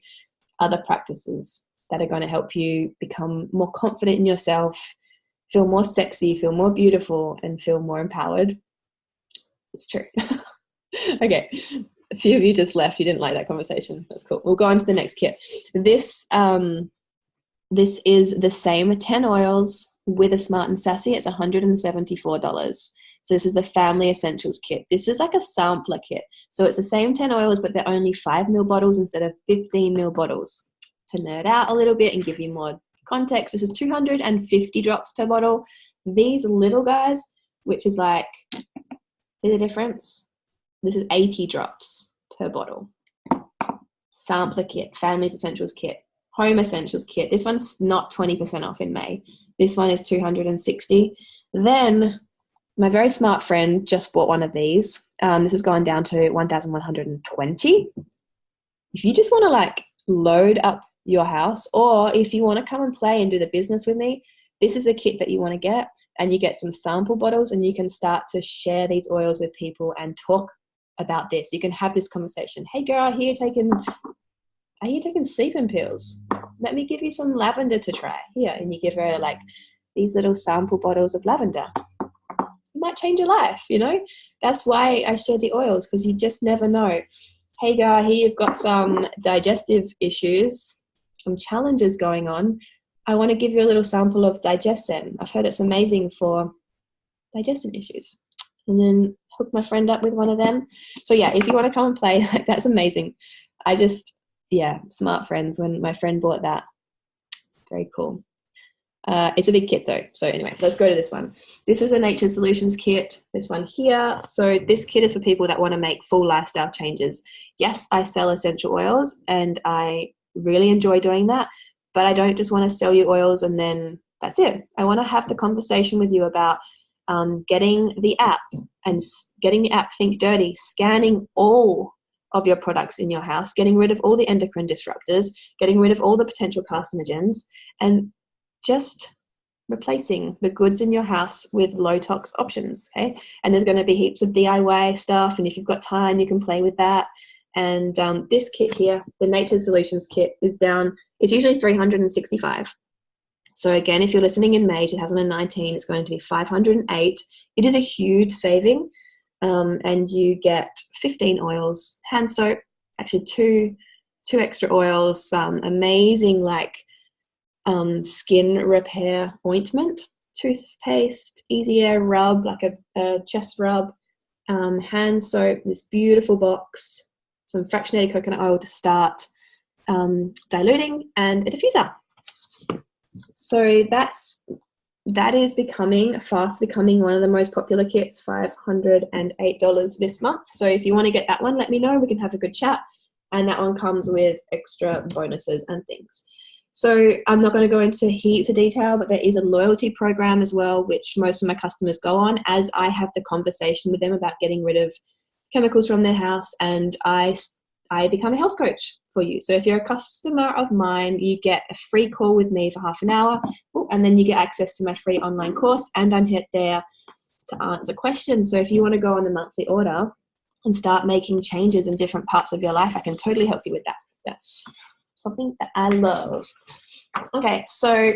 A: other practices that are going to help you become more confident in yourself, feel more sexy, feel more beautiful, and feel more empowered. It's true. Okay. A few of you just left. You didn't like that conversation. That's cool. We'll go on to the next kit. This is the same 10 oils with a Smart and Sassy. It's $174. So this is a family essentials kit. This is like a sampler kit. So it's the same 10 oils, but they're only 5 ml bottles instead of 15 ml bottles. To nerd out a little bit and give you more context, this is 250 drops per bottle. These little guys, which is like, see the difference? This is 80 drops per bottle. Sampler kit, Family's Essentials kit, Home Essentials kit. This one's not 20% off in May. This one is $260. Then my very smart friend just bought one of these. This has gone down to $1,120. If you just want to like load up your house, or if you want to come and play and do the business with me, this is a kit that you want to get, and you get some sample bottles, and you can start to share these oils with people and talk about this. You can have this conversation. Hey girl, I hear you taking sleeping pills. Let me give you some lavender to try. Here, and you give her like these little sample bottles of lavender. It might change your life, you know? That's why I share the oils, because you just never know. Hey girl, I hear you've got some digestive issues, some challenges going on. I want to give you a little sample of Digesen. I've heard it's amazing for digestion issues. And then hook my friend up with one of them. So yeah, if you want to come and play, like, that's amazing. Smart friends. When my friend bought that, very cool. It's a big kit though. So anyway, let's go to this one. This is a Nature Solutions kit, this one here. So this kit is for people that want to make full lifestyle changes. Yes, I sell essential oils and I really enjoy doing that, but I don't just want to sell you oils and then that's it. I want to have the conversation with you about getting the app Think Dirty, scanning all of your products in your house, getting rid of all the endocrine disruptors, getting rid of all the potential carcinogens, and just replacing the goods in your house with low tox options. Okay, and there's going to be heaps of DIY stuff, and if you've got time, you can play with that. And this kit here, the Nature Solutions kit, is down. It's usually $365. So again, if you're listening in May 2019, it's going to be $508. It is a huge saving, and you get 15 oils, hand soap, actually two extra oils, amazing like skin repair ointment, toothpaste, easy air rub, like a chest rub, hand soap, this beautiful box, some fractionated coconut oil to start diluting, and a diffuser. So that is fast becoming one of the most popular kits, $508 this month. So if you want to get that one, let me know. We can have a good chat. And that one comes with extra bonuses and things. So I'm not going to go into heaps of detail, but there is a loyalty program as well, which most of my customers go on as I have the conversation with them about getting rid of chemicals from their house, and I become a health coach for you. So if you're a customer of mine, you get a free call with me for half an hour, and then you get access to my free online course, and I'm there to answer questions. So if you want to go on the monthly order and start making changes in different parts of your life, I can totally help you with that. That's something that I love. Okay, so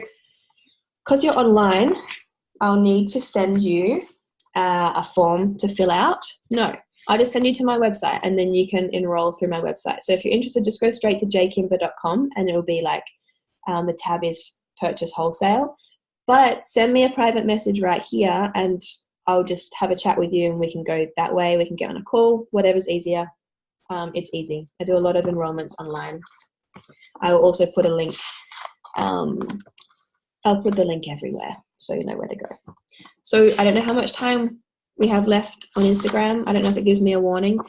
A: because you're online, I'll need to send you a form to fill out. No, I'll just send you to my website, and then you can enroll through my website. So if you're interested, just go straight to jkimber.com, and it'll be like the tab is purchase wholesale. But send me a private message right here, and I'll just have a chat with you, and we can go that way. We can get on a call, whatever's easier. It's easy. I do a lot of enrollments online. I will also put a link. I'll put the link everywhere so you know where to go. So I don't know how much time we have left on Instagram. I don't know if it gives me a warning,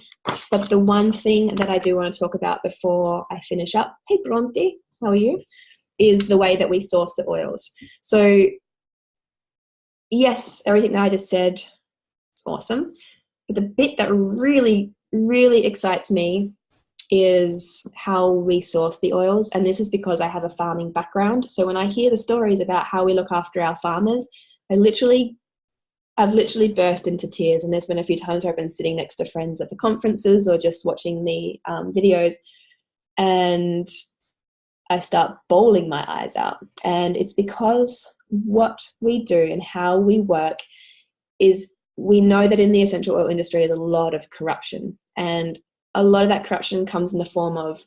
A: but the one thing that I do want to talk about before I finish up, hey Bronte, how are you, is the way that we source the oils. So yes, everything that I just said is awesome, but the bit that really, really excites me is how we source the oils. And this is because I have a farming background. So when I hear the stories about how we look after our farmers, I've literally burst into tears. And there's been a few times where I've been sitting next to friends at the conferences or just watching the videos, and I start bawling my eyes out. And it's because what we do and how we work is, we know that in the essential oil industry there's a lot of corruption, and a lot of that corruption comes in the form of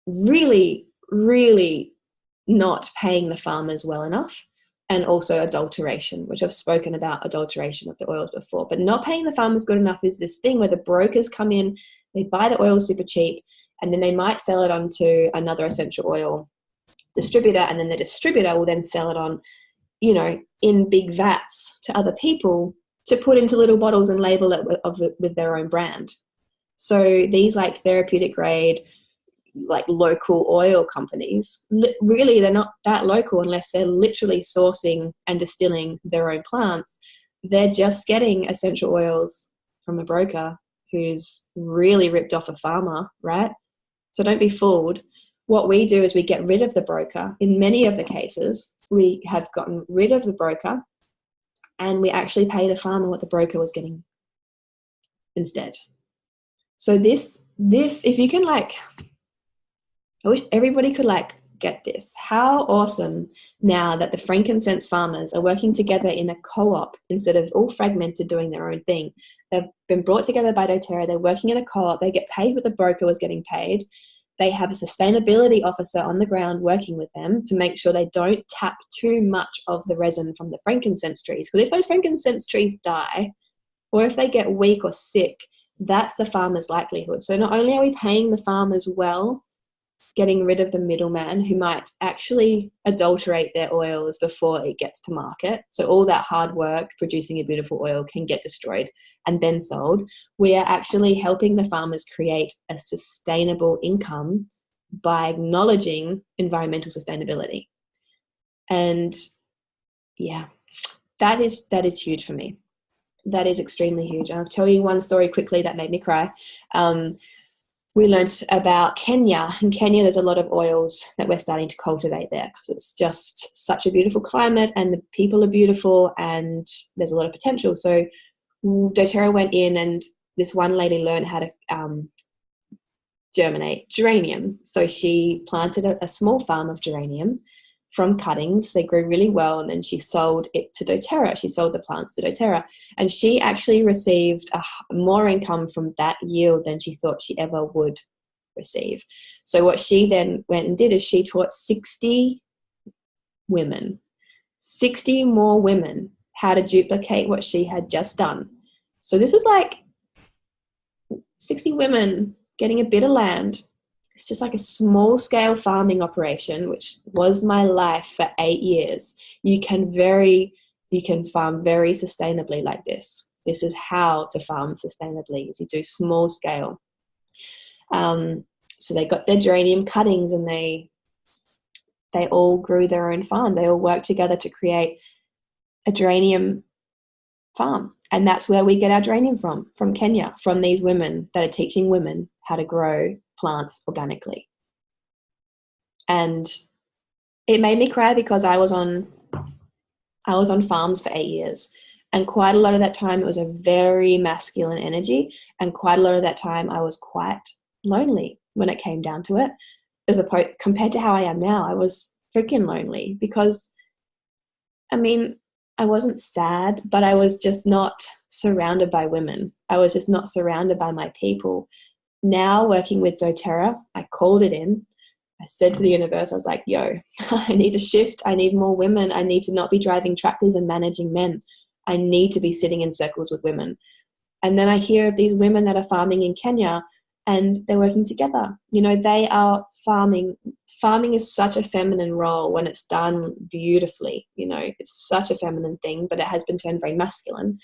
A: really, really not paying the farmers well enough, and also adulteration, which I've spoken about adulteration of the oils before. But not paying the farmers good enough is this thing where the brokers come in, they buy the oil super cheap, and then they might sell it on to another essential oil distributor, and then the distributor will then sell it on, you know, in big vats to other people to put into little bottles and label it with their own brand. So these like therapeutic grade, like local oil companies, really they're not that local unless they're literally sourcing and distilling their own plants. They're just getting essential oils from a broker who's really ripped off a farmer, right? So don't be fooled. What we do is we get rid of the broker. In many of the cases, we have gotten rid of the broker, and we actually pay the farmer what the broker was getting instead. So this, if you can, like, I wish everybody could like get this. How awesome now that the frankincense farmers are working together in a co-op instead of all fragmented doing their own thing. They've been brought together by doTERRA. They're working in a co-op. They get paid what the broker was getting paid. They have a sustainability officer on the ground working with them to make sure they don't tap too much of the resin from the frankincense trees. Because if those frankincense trees die, or if they get weak or sick, that's the farmer's likelihood. So not only are we paying the farmers well, getting rid of the middleman who might actually adulterate their oils before it gets to market. So all that hard work producing a beautiful oil can get destroyed and then sold. We are actually helping the farmers create a sustainable income by acknowledging environmental sustainability. And yeah, that is huge for me. That is extremely huge. And I'll tell you one story quickly that made me cry. We learned about Kenya. In Kenya, there's a lot of oils that we're starting to cultivate there because it's just such a beautiful climate and the people are beautiful and there's a lot of potential. So doTERRA went in, and this one lady learned how to germinate geranium. So she planted a small farm of geranium from cuttings. They grew really well, and then she sold it to doTERRA. She sold the plants to doTERRA, and she actually received more income from that yield than she thought she ever would receive. So what she then went and did is she taught 60 more women how to duplicate what she had just done. So this is like 60 women getting a bit of land. It's just like a small scale farming operation, which was my life for 8 years. You can farm very sustainably like this. This is how to farm sustainably, is you do small scale. So they got their geranium cuttings, and they all grew their own farm. They all worked together to create a geranium farm. And that's where we get our geranium from Kenya, from these women that are teaching women how to grow plants organically. And it made me cry because I was on farms for 8 years. And quite a lot of that time, it was a very masculine energy. And quite a lot of that time, I was quite lonely when it came down to it. Compared to how I am now, I was freaking lonely because, I mean, I wasn't sad, but I was just not surrounded by women. I was just not surrounded by my people. Now, working with doTERRA, I called it in. I said to the universe, I was like, yo, I need a shift. I need more women. I need to not be driving tractors and managing men. I need to be sitting in circles with women. And then I hear of these women that are farming in Kenya and they're working together. You know, they are farming. Farming is such a feminine role when it's done beautifully. You know, it's such a feminine thing, but it has been turned very masculine.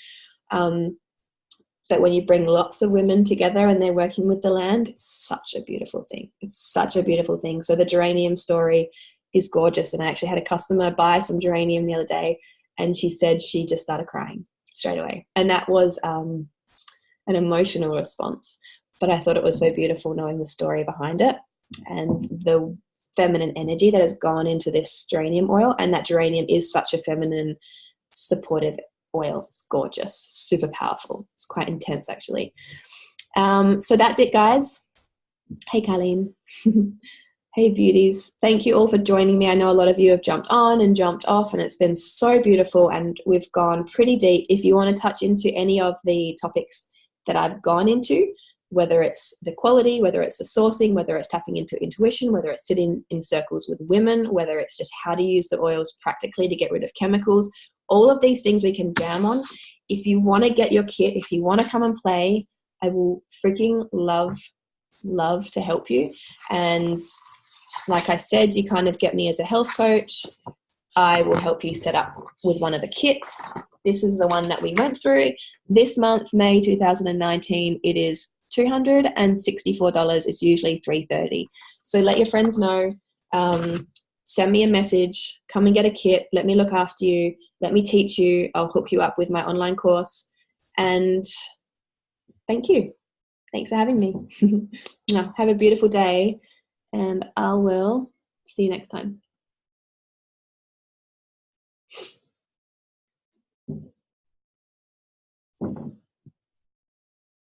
A: But when you bring lots of women together and they're working with the land, it's such a beautiful thing. It's such a beautiful thing. So the geranium story is gorgeous. And I actually had a customer buy some geranium the other day, and she said she just started crying straight away. And that was an emotional response. But I thought it was so beautiful knowing the story behind it and the feminine energy that has gone into this geranium oil. And that geranium is such a feminine, supportive oil. It's gorgeous, super powerful. It's quite intense, actually. So that's it, guys. Hey, Colleen. Hey, beauties. Thank you all for joining me. I know a lot of you have jumped on and jumped off, and it's been so beautiful, and we've gone pretty deep. If you want to touch into any of the topics that I've gone into, whether it's the quality, whether it's the sourcing, whether it's tapping into intuition, whether it's sitting in circles with women, whether it's just how to use the oils practically to get rid of chemicals, all of these things we can jam on. If you want to get your kit, if you want to come and play, I will freaking love to help you. And like I said, you kind of get me as a health coach. I will help you set up with one of the kits. This is the one that we went through. This month, May 2019, it is $264. It's usually $330. So let your friends know. Send me a message. Come and get a kit. Let me look after you. Let me teach you. I'll hook you up with my online course. And thank you. Thanks for having me. Now, have a beautiful day, and I will see you next time.